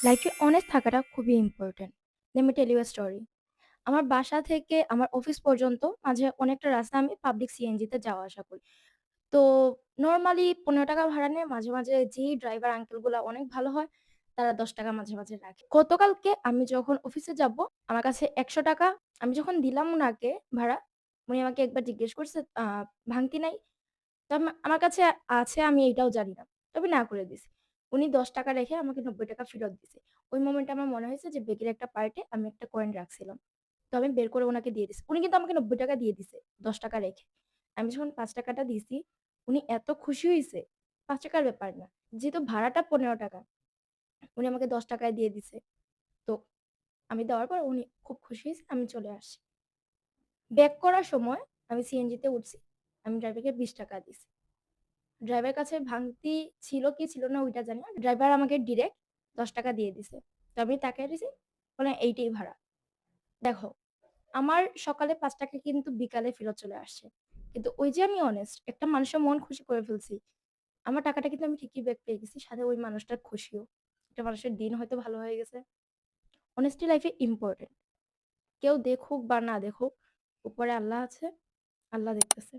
লাইফে অনেস্ট থাকাটা খুবই important. Let me tell you a story. আমার বাসা থেকে আমার অফিস পর্যন্ত মাঝে অনেকটা রাস্তা আমি পাবলিক সিএনজিতে যাওয়া আসা করি। তো নরমালি ৳১৫ ভাড়া নেয়। মাঝে, মাঝে যেই ড্রাইভার আঙ্কেল গুলা অনেক ভালো হয়, তারা ৳১০ মাঝে, মাঝে রাখে। গতকালকে আমি যখন অফিসে যাবো, আমার কাছে ৳১০০ আমি যখন দিলাম উনাকে ভাড়া, উনি আমাকে একবার জিজ্ঞেস করছে, ভাঙতি নাই?" তো আমার কাছে আছে আমি এটাও জানি না। তবে না করে দিছি। উনি ৳১০ রেখে আমাকে ৳৯০ ফেরত দিছে। ওই মোমেন্টে আমার মনে হয়েছে যে ব্যাগের একটা পার্টে আমি একটা কয়েন রাখছিলাম। তো আমি বের করে উনাকে দিয়ে দিছি। উনি কিন্তু আমাকে ৳৯০ দিয়ে দিছে ৳১০ রেখে। আমি যখন ৳৫ টা দিছি, উনি এত খুশি হইছে, ৳৫ র ব্যাপার না। যেহেতু ভাড়াটা ৳১৫, উনি আমাকে ৳১০ দিয়ে দিছে। তো আমি দেওয়ার পর উনি খুব খুশি হইছে, আমি চলে আসছি। ব্যাক করার সময় আমি সিএনজিতে উঠছি। আমি ড্রাইভারকে ৳২০ দিছি। ড্রাইভারের কাছে ভাঙতি ছিল কি ছিল না ওইটা জানি না। ড্রাইভার আমাকে ডিরেক্ট ৳১০ দিয়ে দিছে। তো আমি তাকায় রইছি, বললাম এইটাই ভাড়া। দেখো, আমার সকালে ৳৫ কিন্তু বিকালে ফেরত চলে আসছে। কিন্তু ওই যে আমি অনেস্ট, একটা মানুষের মন খুশি করে ফেলছি। আমার টাকাটা কিন্তু আমি ঠিকই ব্যাক পেয়ে গেছি। সাথে ওই মানুষটার খুশিও। একটা মানুষের দিন হয়তো ভালো হয়ে গেছে। honesty লাইফে ইম্পোর্টেন্ট। কেউ দেখুক বা না দেখুক, উপরে আল্লাহ আছে, আল্লাহ দেখতেছে।